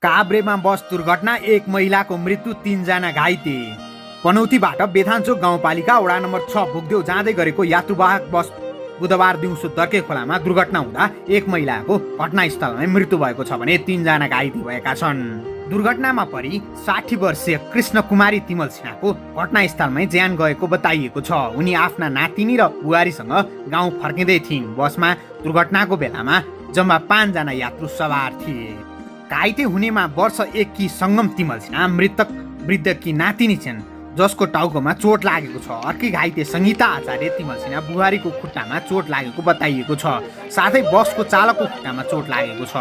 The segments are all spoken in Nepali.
काभ्रेमा बस दुर्घटना, एक महिलाको मृत्यु, 3 जना घाइते। पनौतीबाट बेथानचोक गाउँपालिका वडा नम्बर 6 भुग्देउ जाँदै गरेको यात्रुवाहक बस बुधबार दिउँसो दर्के खोलामा दुर्घटना हुँदा एक महिलाको घटनास्थलमै मृत्यु भएको छ भने 3 जना घाइते भएका छन्। दुर्घटनामा परि 60 वर्षीय कृष्ण कुमारी तिमल सिन्हाको घटनास्थलमै ज्यान गएको बताइएको छ। उनी आफ्ना नातिनी र बुहारीसँग गाउँ फर्किँदै थिइन्। बसमा दुर्घटनाको बेलामा जम्मा 5 जना यात्रु सवार थिए। घाइते हुनेमा वर्ष 1 की सङ्गम तिमल सिन्हा मृतक वृद्धकी नातिनी छिन्, जसको टाउकोमा चोट लागेको छ। अर्की घाइते सङ्गीता आचार्य तिमल सिन्हा बुहारीको खुट्टामा चोट लागेको बताइएको छ। साथै बसको चालकको खुट्टामा चोट लागेको छ।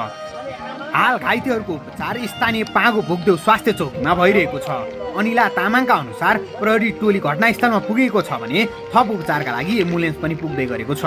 हाल घाइतेहरूको उपचार स्थानीय पाँगो भुग्देउ स्वास्थ्य चौकीमा भइरहेको छ। अनिला तामाङका अनुसार प्रहरी टोली घटनास्थलमा पुगेको छ भने थप उपचारका लागि एम्बुलेन्स पनि पुग्दै गरेको छ।